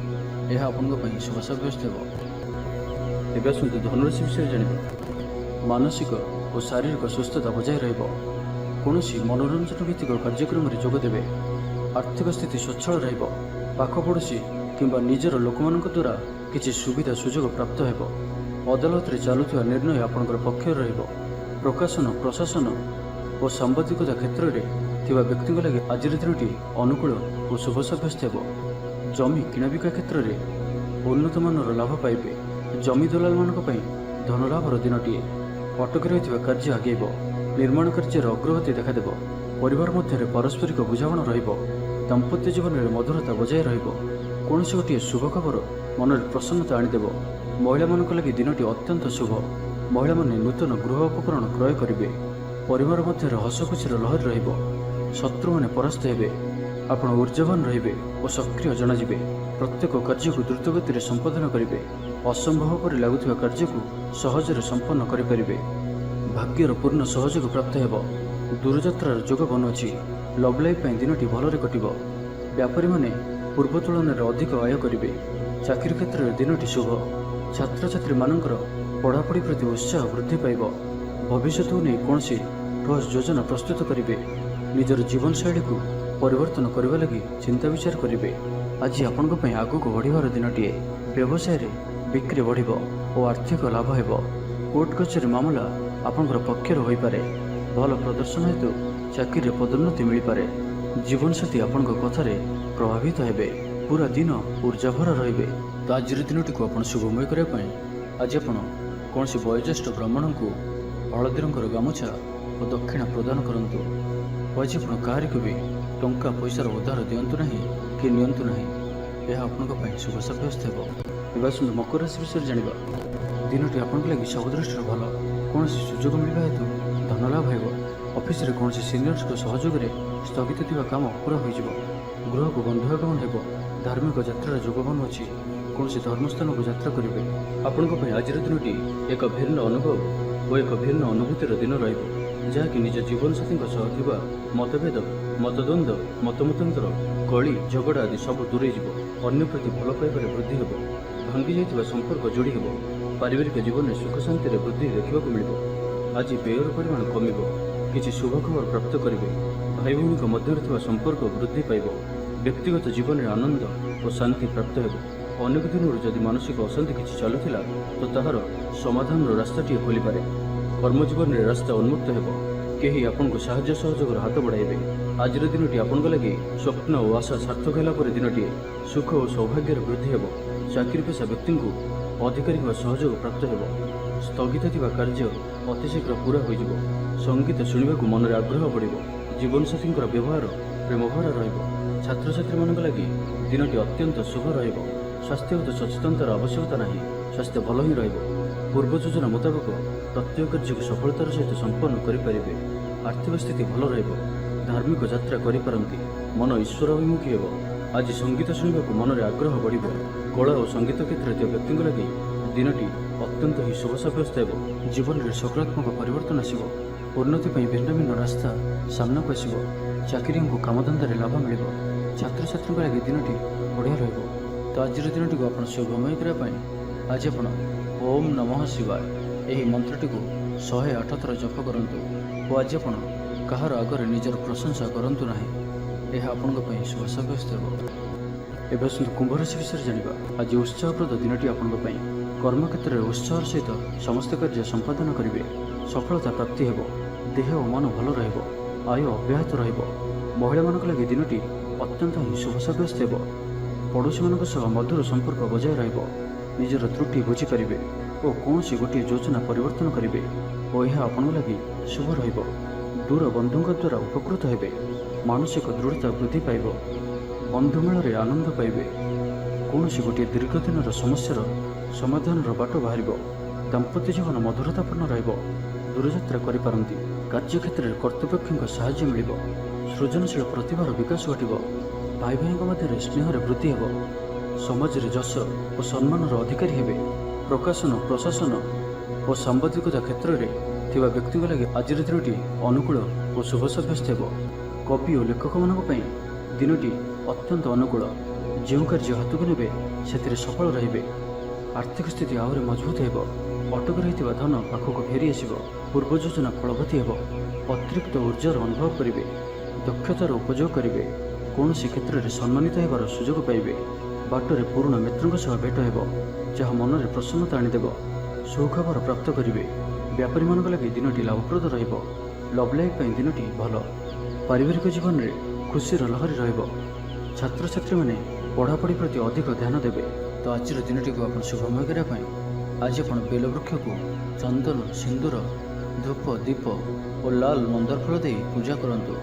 ଏହା ଆପଣଙ୍କ ପାଇଁ ଶୁଭ ସାବ୍ୟସ୍ତ ହେବ। ଏବେ ଆସନ୍ତୁ ଧନୁରାଶି ବିଷୟରେ ଜାଣିବା। ମାନସିକ ଓ ଶାରୀରିକ ସୁସ୍ଥତା ବଜାୟ ରହିବ। କୌଣସି ମନୋରଞ୍ଜନ ଭିତ୍ତିକ କାର୍ଯ୍ୟକ୍ରମରେ ଯୋଗ ଦେବେ। ଆର୍ଥିକ ସ୍ଥିତି ସ୍ୱଚ୍ଛଳ ରହିବ। ପାଖ ପଡ଼ୋଶୀ କିମ୍ବା ନିଜର ଲୋକମାନଙ୍କ ଦ୍ୱାରା କିଛି ସୁବିଧା ସୁଯୋଗ ପ୍ରାପ୍ତ ହେବ। ଅଦାଲତରେ ଚାଲୁଥିବା ନିର୍ଣ୍ଣୟ ଆପଣଙ୍କର ପକ୍ଷରେ ରହିବ। ପ୍ରକାଶନ, ପ୍ରଶାସନ ଓ ସାମ୍ବାଦିକତା କ୍ଷେତ୍ରରେ ଥିବା ବ୍ୟକ୍ତିଙ୍କ ଲାଗି ଆଜିର ଦିନଟି ଅନୁକୂଳ ଓ ଶୁଭ ସାବ୍ୟସ୍ତ ହେବ। ଜମି କିଣାବିକା କ୍ଷେତ୍ରରେ ଉନ୍ନତମାନର ଲାଭ ପାଇବେ। ଜମି ଦଲାଲମାନଙ୍କ ପାଇଁ ଧନଲାଭର ଦିନଟିଏ। ଅଟକି ରହିଥିବା କାର୍ଯ୍ୟ ଆଗେଇବ। ନିର୍ମାଣ କାର୍ଯ୍ୟର ଅଗ୍ରଗତି ଦେଖାଦେବ। ପରିବାର ମଧ୍ୟରେ ପାରସ୍ପରିକ ବୁଝାମଣା ରହିବ। ଦାମ୍ପତ୍ୟ ଜୀବନରେ ମଧୁରତା ବଜାୟ ରହିବ। କୌଣସି ଗୋଟିଏ ଶୁଭ ଖବର ମନରେ ପ୍ରସନ୍ନତା ଆଣିଦେବ। ମହିଳାମାନଙ୍କ ଲାଗି ଦିନଟି ଅତ୍ୟନ୍ତ ଶୁଭ। ମହିଳାମାନେ ନୂତନ ଗୃହ ଉପକରଣ କ୍ରୟ କରିବେ। ପରିବାର ମଧ୍ୟରେ ହସ ଖୁସିର ଲହରୀ ରହିବ। ଶତ୍ରୁମାନେ ପରାସ୍ତ ହେବେ। ଆପଣ ଊର୍ଜ୍ଜାବାନ ରହିବେ ଓ ସକ୍ରିୟ ଜଣାଯିବେ। ପ୍ରତ୍ୟେକ କାର୍ଯ୍ୟକୁ ଦ୍ରୁତଗତିରେ ସମ୍ପାଦନ କରିବେ। ଅସମ୍ଭବ ପରି ଲାଗୁଥିବା କାର୍ଯ୍ୟକୁ ସହଜରେ ସମ୍ପନ୍ନ କରିପାରିବେ। ଭାଗ୍ୟର ପୂର୍ଣ୍ଣ ସହଯୋଗ ପ୍ରାପ୍ତ ହେବ। ଦୂରଯାତ୍ରାର ଯୋଗ ବନୁଅଛି। ଲଭ୍ ଲାଇଫ୍ ପାଇଁ ଦିନଟି ଭଲରେ କଟିବ। ବ୍ୟାପାରୀମାନେ ପୂର୍ବ ତୁଳନାରେ ଅଧିକ ଆୟ କରିବେ। ଚାକିରି କ୍ଷେତ୍ରରେ ଦିନଟି ଶୁଭ। ଛାତ୍ରଛାତ୍ରୀମାନଙ୍କର ପଢ଼ାପଢ଼ି ପ୍ରତି ଉତ୍ସାହ ବୃଦ୍ଧି ପାଇବ। ଭବିଷ୍ୟତକୁ ନେଇ କୌଣସି ଠୋସ୍ ଯୋଜନା ପ୍ରସ୍ତୁତ କରିବେ। ନିଜର ଜୀବନଶୈଳୀକୁ ପରିବର୍ତ୍ତନ କରିବା ଲାଗି ଚିନ୍ତା ବିଚାର କରିବେ। ଆଜି ଆପଣଙ୍କ ପାଇଁ ଆଗକୁ ବଢ଼ିବାର ଦିନଟିଏ। ବ୍ୟବସାୟରେ ବିକ୍ରି ବଢ଼ିବ ଓ ଆର୍ଥିକ ଲାଭ ହେବ। କୋର୍ଟ କଚେରୀ ମାମଲା ଆପଣଙ୍କର ପକ୍ଷରେ ହୋଇପାରେ। ଭଲ ପ୍ରଦର୍ଶନ ହେତୁ ଚାକିରିରେ ପଦୋନ୍ନତି ମିଳିପାରେ। ଜୀବନସାଥୀ ଆପଣଙ୍କ କଥାରେ ପ୍ରଭାବିତ ହେବେ। ପୁରା ଦିନ ଊର୍ଜାଭରା ରହିବେ। ତ ଆଜିର ଦିନଟିକୁ ଆପଣ ଶୁଭମୟ କରିବା ପାଇଁ ଆଜି ଆପଣ କୌଣସି ବୟୋଜ୍ୟେଷ୍ଠ ବ୍ରାହ୍ମଣଙ୍କୁ ହଳଦୀ ରଙ୍ଗର ଗାମୁଛା ଓ ଦକ୍ଷିଣା ପ୍ରଦାନ କରନ୍ତୁ। ଆଜି ଆପଣ କାହାରିକୁ ବି ଟଙ୍କା ପଇସାର ଉଦ୍ଧାର ଦିଅନ୍ତୁ ନାହିଁ କି ନିଅନ୍ତୁ ନାହିଁ। ଏହା ଆପଣଙ୍କ ପାଇଁ ଶୁଭ ସାବ୍ୟସ୍ତ ହେବ। ଏବେ ଆସନ୍ତୁ ମକର ରାଶି ବିଷୟରେ ଜାଣିବା। ଦିନଟି ଆପଣଙ୍କ ଲାଗି ସବୁ ଦୃଷ୍ଟିରୁ ଭଲ। କୌଣସି ସୁଯୋଗ ମିଳିବା ହେତୁ ଧନ ଲାଭ ହେବ। ଅଫିସରେ କୌଣସି ସିନିୟର୍ସଙ୍କ ସହଯୋଗରେ ସ୍ଥଗିତ ଥିବା କାମ ପୁରା ହୋଇଯିବ। ଗୃହକୁ ବନ୍ଧୁ ଆଗମନ ହେବ। ଧାର୍ମିକ ଯାତ୍ରାର ଯୋଗ ବନୁଅଛି। କୌଣସି ଧର୍ମସ୍ଥାନକୁ ଯାତ୍ରା କରିବେ। ଆପଣଙ୍କ ପାଇଁ ଆଜିର ଦିନଟି ଏକ ଭିନ୍ନ ଅନୁଭବ ଓ ଏକ ଭିନ୍ନ ଅନୁଭୂତିର ଦିନ ରହିବ, ଯାହାକି ନିଜ ଜୀବନସାଥୀଙ୍କ ସହ ଥିବା ମତଭେଦ, ମତଦ୍ୱନ୍ଦ୍ୱ, ମତମତାନ୍ତର, କଳି ଝଗଡ଼ା ଆଦି ସବୁ ଦୂରେଇଯିବ। ଅନ୍ୟ ପ୍ରତି ଭଲ ପାଇବାରେ ବୃଦ୍ଧି ହେବ। ଭାଙ୍ଗି ଯାଇଥିବା ସମ୍ପର୍କ ଯୋଡ଼ି ହେବ। ପାରିବାରିକ ଜୀବନରେ ସୁଖ ଶାନ୍ତିରେ ବୃଦ୍ଧି ଦେଖିବାକୁ ମିଳିବ। ଆଜି ବ୍ୟୟର ପରିମାଣ କମିବ। କିଛି ଶୁଭ ଖବର ପ୍ରାପ୍ତ କରିବେ। ଭାଇ ଭଉଣୀଙ୍କ ମଧ୍ୟରେ ଥିବା ସମ୍ପର୍କ ବୃଦ୍ଧି ପାଇବ। ବ୍ୟକ୍ତିଗତ ଜୀବନରେ ଆନନ୍ଦ ଓ ଶାନ୍ତି ପ୍ରାପ୍ତ ହେବ। ଅନେକ ଦିନରୁ ଯଦି ମାନସିକ ଅଶାନ୍ତି କିଛି ଚାଲୁଥିଲା ତ ତାହାର ସମାଧାନର ରାସ୍ତାଟିଏ ଖୋଲିପାରେ। କର୍ମଜୀବନରେ ରାସ୍ତା ଉନ୍ମୁକ୍ତ ହେବ। କେହି ଆପଣଙ୍କୁ ସାହାଯ୍ୟ ସହଯୋଗର ହାତ ବଢ଼ାଇବେ। ଆଜିର ଦିନଟି ଆପଣଙ୍କ ଲାଗି ସ୍ୱପ୍ନ ଓ ଆଶା ସାର୍ଥକ ହେଲା ପରି ଦିନଟିଏ। ସୁଖ ଓ ସୌଭାଗ୍ୟର ବୃଦ୍ଧି ହେବ। ଚାକିରି ପେଶା ବ୍ୟକ୍ତିଙ୍କୁ ଅଧିକାରୀଙ୍କ ସହଯୋଗ ପ୍ରାପ୍ତ ହେବ। ସ୍ଥଗିତ ଥିବା କାର୍ଯ୍ୟ ଅତିଶୀଘ୍ର ପୁରା ହୋଇଯିବ। ସଙ୍ଗୀତ ଶୁଣିବାକୁ ମନରେ ଆଗ୍ରହ ବଢ଼ିବ। ଜୀବନସାଥୀଙ୍କର ବ୍ୟବହାର ପ୍ରେମଭରା ରହିବ। ଛାତ୍ରଛାତ୍ରୀମାନଙ୍କ ଲାଗି ଦିନଟି ଅତ୍ୟନ୍ତ ଶୁଭ ରହିବ। ସ୍ୱାସ୍ଥ୍ୟଗତ ସଚେତନତାର ଆବଶ୍ୟକତା ନାହିଁ। ସ୍ୱାସ୍ଥ୍ୟ ଭଲ ହିଁ ରହିବ। ପୂର୍ବ ଯୋଜନା ମୁତାବକ ପ୍ରତ୍ୟେକ କାର୍ଯ୍ୟକୁ ସଫଳତାର ସହିତ ସମ୍ପନ୍ନ କରିପାରିବେ। ଆର୍ଥିକ ସ୍ଥିତି ଭଲ ରହିବ। ଧାର୍ମିକ ଯାତ୍ରା କରିପାରନ୍ତି। ମନ ଈଶ୍ୱର ଅଭିମୁଖୀ ହେବ। ଆଜି ସଙ୍ଗୀତ ଶୁଣିବାକୁ ମନରେ ଆଗ୍ରହ ବଢ଼ିବ। କଳା ଓ ସଙ୍ଗୀତ କ୍ଷେତ୍ରରେ ଥିବା ବ୍ୟକ୍ତିଙ୍କ ଲାଗି ଦିନଟି ଅତ୍ୟନ୍ତ ହିଁ ଶୁଭ ସାବ୍ୟସ୍ତ ହେବ। ଜୀବନରେ ସକାରାତ୍ମକ ପରିବର୍ତ୍ତନ ଆସିବ। ଉନ୍ନତି ପାଇଁ ଭିନ୍ନ ଭିନ୍ନ ରାସ୍ତା ସାମ୍ନାକୁ ଆସିବ। ଚାକିରିଙ୍କୁ କାମଧନ୍ଦାରେ ଲାଭ ମିଳିବ। ଛାତ୍ରଛାତ୍ରୀଙ୍କ ଲାଗି ଦିନଟି ବଢ଼ିଆ ରହିବ। ତ ଆଜିର ଦିନଟିକୁ ଆପଣ ଶୁଭମୟ କରିବା ପାଇଁ ଆଜି ଆପଣ ଓମ୍ ନମଃ ଶିବାୟ ଏହି ମନ୍ତ୍ରଟିକୁ 108 ଥର ଜପ କରନ୍ତୁ ଓ ଆଜି ଆପଣ କାହାର ଆଗରେ ନିଜର ପ୍ରଶଂସା କରନ୍ତୁ ନାହିଁ। ଏହା ଆପଣଙ୍କ ପାଇଁ ଶୁଭ ସାବ୍ୟସ୍ତ ହେବ। ଏବେ ଆସନ୍ତୁ କୁମ୍ଭ ରାଶି ବିଷୟରେ ଜାଣିବା। ଆଜି ଉତ୍ସାହପ୍ରଦ ଦିନଟି ଆପଣଙ୍କ ପାଇଁ। କର୍ମକ୍ଷେତ୍ରରେ ଉତ୍ସାହର ସହିତ ସମସ୍ତ କାର୍ଯ୍ୟ ସମ୍ପାଦନ କରିବେ। ସଫଳତା ପ୍ରାପ୍ତି ହେବ। ଦେହ ଓ ମନ ଭଲ ରହିବ। ଆୟ ଅବ୍ୟାହତ ରହିବ। ମହିଳାମାନଙ୍କ ଲାଗି ଦିନଟି ଅତ୍ୟନ୍ତ ହିଁ ଶୁଭ ସାବ୍ୟସ୍ତ ହେବ। ପଡ଼ୋଶୀମାନଙ୍କ ସହ ମଧୁର ସମ୍ପର୍କ ବଜାୟ ରହିବ। ନିଜର ତ୍ରୁଟି ବୁଝିପାରିବେ ଓ କୌଣସି ଗୋଟିଏ ଯୋଜନା ପରିବର୍ତ୍ତନ କରିବେ ଓ ଏହା ଆପଣଙ୍କ ଲାଗି ଶୁଭ ରହିବ। ଦୂର ବନ୍ଧୁଙ୍କ ଦ୍ୱାରା ଉପକୃତ ହେବେ। ମାନସିକ ଦୃଢ଼ତା ବୃଦ୍ଧି ପାଇବ। ବନ୍ଧୁମେଳରେ ଆନନ୍ଦ ପାଇବେ। କୌଣସି ଗୋଟିଏ ଦୀର୍ଘଦିନର ସମସ୍ୟାର ସମାଧାନର ବାଟ ବାହାରିବ। ଦାମ୍ପତ୍ୟ ଜୀବନ ମଧୁରତାପୂର୍ଣ୍ଣ ରହିବ। ଦୂରଯାତ୍ରା କରିପାରନ୍ତି। କାର୍ଯ୍ୟକ୍ଷେତ୍ରରେ କର୍ତ୍ତୃପକ୍ଷଙ୍କ ସାହାଯ୍ୟ ମିଳିବ। ସୃଜନଶୀଳ ପ୍ରତିଭାର ବିକାଶ ଘଟିବ। ଭାଇ ଭାଇଙ୍କ ମଧ୍ୟରେ ସ୍ନେହରେ ବୃଦ୍ଧି ହେବ। ସମାଜରେ ଯଶ ଓ ସମ୍ମାନର ଅଧିକାରୀ ହେବେ। ପ୍ରକାଶନ ପ୍ରଶାସନ ଓ ସାମ୍ବାଦିକତା କ୍ଷେତ୍ରରେ ଥିବା ବ୍ୟକ୍ତିଙ୍କ ଲାଗି ଆଜିର ଦିନଟି ଅନୁକୂଳ ଓ ଶୁଭ ସାବ୍ୟସ୍ତ ହେବ। କବି ଓ ଲେଖକମାନଙ୍କ ପାଇଁ ଦିନଟି ଅତ୍ୟନ୍ତ ଅନୁକୂଳ। ଯେଉଁ କାର୍ଯ୍ୟ ହାତକୁ ନେବେ ସେଥିରେ ସଫଳ ରହିବେ। ଆର୍ଥିକ ସ୍ଥିତି ଆହୁରି ମଜବୁତ ହେବ। ଅଟକି ରହିଥିବା ଧନ ପାଖକୁ ଫେରି ଆସିବ। ପୂର୍ବ ଯୋଜନା ଫଳବତୀ ହେବ। ଅତିରିକ୍ତ ଉର୍ଜାର ଅନୁଭବ କରିବେ। ଦକ୍ଷତାର ଉପଯୋଗ କରିବେ। କୌଣସି କ୍ଷେତ୍ରରେ ସମ୍ମାନିତ ହେବାର ସୁଯୋଗ ପାଇବେ। ବାଟରେ ପୁରୁଣା ମିତ୍ରଙ୍କ ସହ ଭେଟ ହେବ, ଯାହା ମନରେ ପ୍ରସନ୍ନତା ଆଣିଦେବ। ସୁଖବର ପ୍ରାପ୍ତ କରିବେ। ବ୍ୟାପାରୀମାନଙ୍କ ଲାଗି ଦିନଟି ଲାଭପ୍ରଦ ରହିବ। ଲଭ୍ ଲାଇଫ୍ ପାଇଁ ଦିନଟି ଭଲ। ପାରିବାରିକ ଜୀବନରେ ଖୁସିର ଲହରୀ ରହିବ। ଛାତ୍ରଛାତ୍ରୀମାନେ ପଢ଼ାପଢ଼ି ପ୍ରତି ଅଧିକ ଧ୍ୟାନ ଦେବେ। ତ ଆଜିର ଦିନଟିକୁ ଆପଣ ଶୁଭମୟ କରିବା ପାଇଁ ଆଜି ଆପଣ ବେଲବୃକ୍ଷକୁ ଚନ୍ଦନ, ସିନ୍ଦୁର, ଧୂପ, ଦୀପ ଓ ଲାଲ ମନ୍ଦାର ଫୁଲ ଦେଇ ପୂଜା କରନ୍ତୁ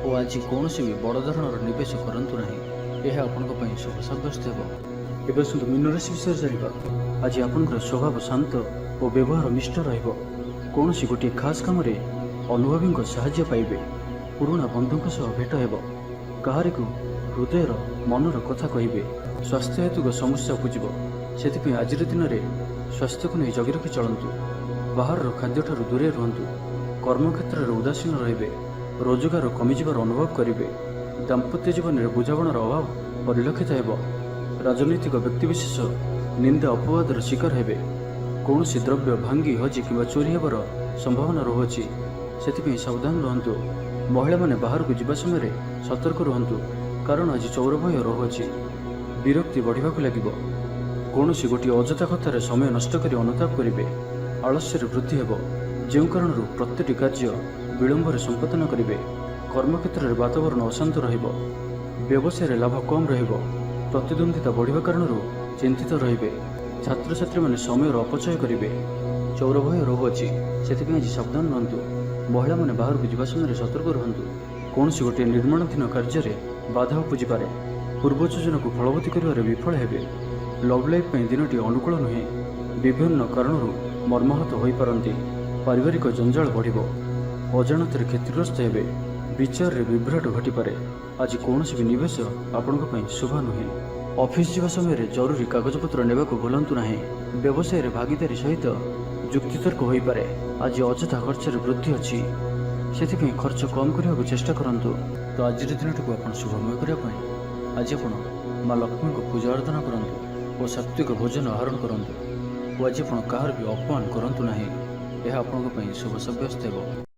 ଓ ଆଜି କୌଣସି ବି ବଡ଼ ଧରଣର ନିବେଶ କରନ୍ତୁ ନାହିଁ। ଏହା ଆପଣଙ୍କ ପାଇଁ ଶୁଭ ସାବ୍ୟସ୍ତ ହେବ। ଏବେ ଆସନ୍ତୁ ମୀନ ରାଶି ବିଷୟରେ ଜାଣିବା। ଆଜି ଆପଣଙ୍କର ସ୍ୱଭାବ ଶାନ୍ତ ଓ ବ୍ୟବହାର ନିଷ୍ଠ ରହିବ। କୌଣସି ଗୋଟିଏ ଖାସ୍ କାମରେ ଅନୁଭବୀଙ୍କ ସାହାଯ୍ୟ ପାଇବେ। ପୁରୁଣା ବନ୍ଧୁଙ୍କ ସହ ଭେଟ ହେବ। କାହାରିକୁ ହୃଦୟର ମନର କଥା କହିବେ। ସ୍ୱାସ୍ଥ୍ୟ ହେତୁକ ସମସ୍ୟା ଉପୁଜିବ। ସେଥିପାଇଁ ଆଜିର ଦିନରେ ସ୍ୱାସ୍ଥ୍ୟକୁ ନେଇ ଜଗି ରଖି ଚଳନ୍ତୁ। ବାହାରର ଖାଦ୍ୟଠାରୁ ଦୂରେଇ ରୁହନ୍ତୁ। କର୍ମକ୍ଷେତ୍ରରେ ଉଦାସୀନ ରହିବେ। ରୋଜଗାର କମିଯିବାର ଅନୁଭବ କରିବେ। ଦାମ୍ପତ୍ୟ ଜୀବନରେ ବୁଝାମଣାର ଅଭାବ ପରିଲକ୍ଷିତ ହେବ। ରାଜନୈତିକ ବ୍ୟକ୍ତିବିଶେଷ ନିନ୍ଦା ଅପବାଦର ଶିକାର ହେବେ। କୌଣସି ଦ୍ରବ୍ୟ ଭାଙ୍ଗି ହଜି କିମ୍ବା ଚୋରି ହେବାର ସମ୍ଭାବନା ରହୁଅଛି। ସେଥିପାଇଁ ସାବଧାନ ରୁହନ୍ତୁ। ମହିଳାମାନେ ବାହାରକୁ ଯିବା ସମୟରେ ସତର୍କ ରୁହନ୍ତୁ, କାରଣ ଆଜି ଚୌର ଭୟ ରହୁଅଛି। ବିରକ୍ତି ବଢ଼ିବାକୁ ଲାଗିବ। କୌଣସି ଗୋଟିଏ ଅଯଥା କଥାରେ ସମୟ ନଷ୍ଟ କରି ଅନୁତାପ କରିବେ। ଆଳସ୍ୟରେ ବୃଦ୍ଧି ହେବ, ଯେଉଁ କାରଣରୁ ପ୍ରତ୍ୟେକଟି କାର୍ଯ୍ୟ ବିଳମ୍ବରେ ସମ୍ପାଦନ କରିବେ। କର୍ମକ୍ଷେତ୍ରରେ ବାତାବରଣ ଅଶାନ୍ତ ରହିବ। ବ୍ୟବସାୟରେ ଲାଭ କମ୍ ରହିବ। ପ୍ରତିଦ୍ୱନ୍ଦିତା ବଢ଼ିବା କାରଣରୁ ଚିନ୍ତିତ ରହିବେ। ଛାତ୍ରଛାତ୍ରୀମାନେ ସମୟର ଅପଚୟ କରିବେ। ଚୌର ଭୟ ରହୁଅଛି, ସେଥିପାଇଁ ଆଜି ସାବଧାନ ରୁହନ୍ତୁ। ମହିଳାମାନେ ବାହାରକୁ ଯିବା ସମୟରେ ସତର୍କ ରୁହନ୍ତୁ। କୌଣସି ଗୋଟିଏ ନିର୍ମାଣାଧୀନ କାର୍ଯ୍ୟରେ ବାଧା ଉପୁଜିପାରେ। ପୂର୍ବ ଯୋଜନାକୁ ଫଳବତୀ କରିବାରେ ବିଫଳ ହେବେ। ଲଭ୍ ଲାଇଫ୍ ପାଇଁ ଦିନଟି ଅନୁକୂଳ ନୁହେଁ। ବିଭିନ୍ନ କାରଣରୁ ମର୍ମାହତ ହୋଇପାରନ୍ତି। ପାରିବାରିକ ଜଞ୍ଜାଳ ବଢ଼ିବ। ଅଜାଣତରେ କ୍ଷତିଗ୍ରସ୍ତ ହେବେ। ବିଚାରରେ ବିଭ୍ରାଟ ଘଟିପାରେ। ଆଜି କୌଣସି ବି ନିବେଶ ଆପଣଙ୍କ ପାଇଁ ଶୁଭ ନୁହେଁ। ଅଫିସ ଯିବା ସମୟରେ ଜରୁରୀ କାଗଜପତ୍ର ନେବାକୁ ଭୁଲନ୍ତୁ ନାହିଁ। ବ୍ୟବସାୟରେ ଭାଗିଦାରୀ ସହିତ ଯୁକ୍ତିତର୍କ ହୋଇପାରେ। ଆଜି ଅଯଥା ଖର୍ଚ୍ଚରେ ବୃଦ୍ଧି ଅଛି, ସେଥିପାଇଁ ଖର୍ଚ୍ଚ କମ୍ କରିବାକୁ ଚେଷ୍ଟା କରନ୍ତୁ। ତ ଆଜିର ଦିନଟିକୁ ଆପଣ ଶୁଭମୟ କରିବା ପାଇଁ ଆଜି ଆପଣ ମା ଲକ୍ଷ୍ମୀଙ୍କ ପୂଜା ଆରାଧନା କରନ୍ତୁ ଓ ସାତ୍ତ୍ୱିକ ଭୋଜନ ଆହରଣ କରନ୍ତୁ ଓ ଆଜି ଆପଣ କାହାର ବି ଅପମାନ କରନ୍ତୁ ନାହିଁ। ଏହା ଆପଣଙ୍କ ପାଇଁ ଶୁଭ ସାବ୍ୟସ୍ତ ହେବ।